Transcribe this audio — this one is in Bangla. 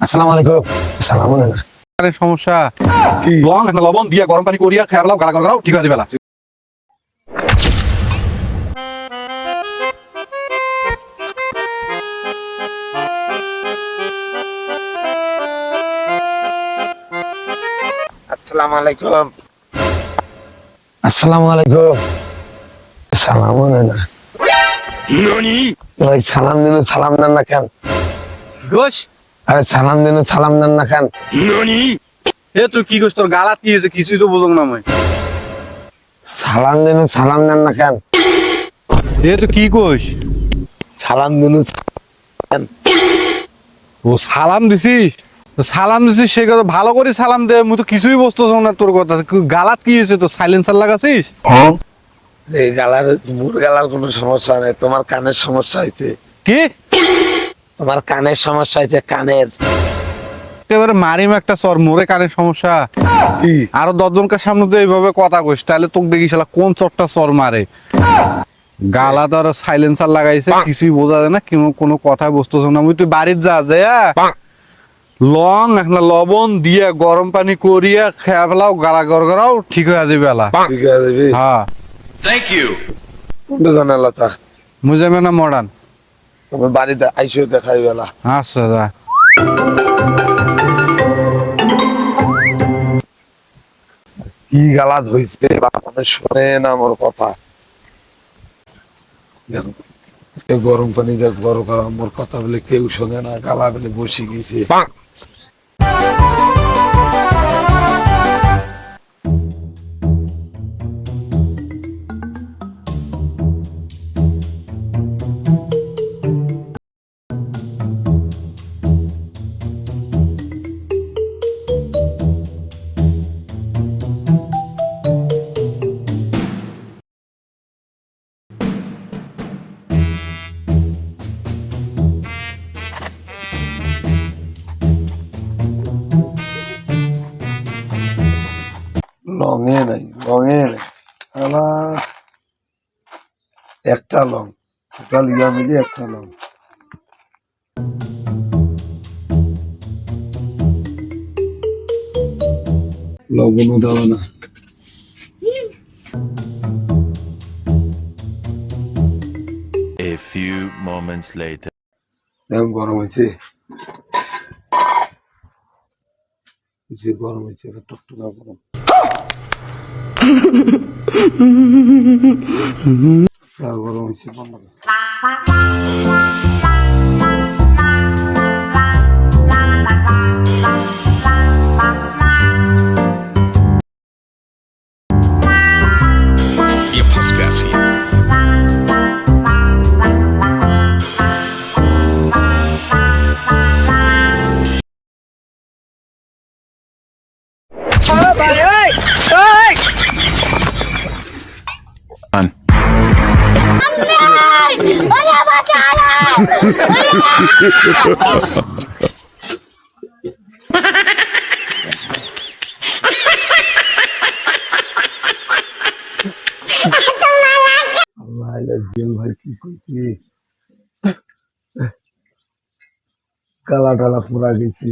আসসালামু আলাইকুম। সালাম আলাইকুম। আরে সমস্যা লং একটা লবণ দিয়া গরম পানি করিয়া খেয়ে ফেলাও, গালা গাও, ঠিক আছে বেলা। আসসালামু আলাইকুম। আসসালামু আলাইকুম। সালাম আলাইকুম। ভাই সালাম দিন, সালাম দেন না কেন? গোশ আরে সালাম দিন, সালাম দেন না কেন? এ তুই কি গোশ, তোর গালাত কি হয়েছে কিছুই তো বুঝলাম না মই। সালাম দিন, সালাম দেন না কেন? এ তুই কি কোশ? সালাম দিন। ও সালাম দিছিস? সালাম দিছিস সে কথা ভালো করে সালাম দে, মুই তো কিছুই বুঝতেছ না তোর কথা। গালাত কি হয়েছে, তো সাইলেন্সার লাগাছিস? এই গালার মুর গালার কোনো সমস্যা নেই, তোমার কানের সমস্যা হইতে। কি তোমার কানের সমস্যা হইতে, কানের। একেবারে মারিম একটা সর, মোরে কানের সমস্যা। আরো 10 জনকার সামনে তো এইভাবে কথা কইস, তাহলে তোকে দেখি শালা কোন চরটা সর মারে। গালা তো আরো সাইলেন্সার লাগাইছে, কিছুই বোঝা যায় না, কোনো কথা বুঝতেছ না। মুই তুই বাড়ির যা লং একটা লবণ দিয়ে গরম পানি করিয়া খেয়া ফেলাও, গালা গড়গড়াও, ঠিক হয়ে যাবে বেলা। ঠিক আছে। হ্যাঁ কোনটা জানা লতা? মুই যাবে না মডার্ন। তোমার বাড়িতে আইসো দেখাই বেলা। আচ্ছা যা। কি গালাত হইছে, বাবা শুনে না আমার কথা। গরম পানি দেখ, গরম করা আমার কথা বলে কেউ শোনে না, গালা বলে বসে গেছে। লঙে নাই, লঙে নাই। একটা লং, টোটাল ইয়া মিলি একটা লং। লবণও দেওয়া না। A few moments later. এখন গরম হয়েছে, গরম হয়েছে, টকটকা গরম। গরম হয়েছে, বন্ধ কর। Done. জেল ভাই কি করছি, কালা টালা পুরা গেছি।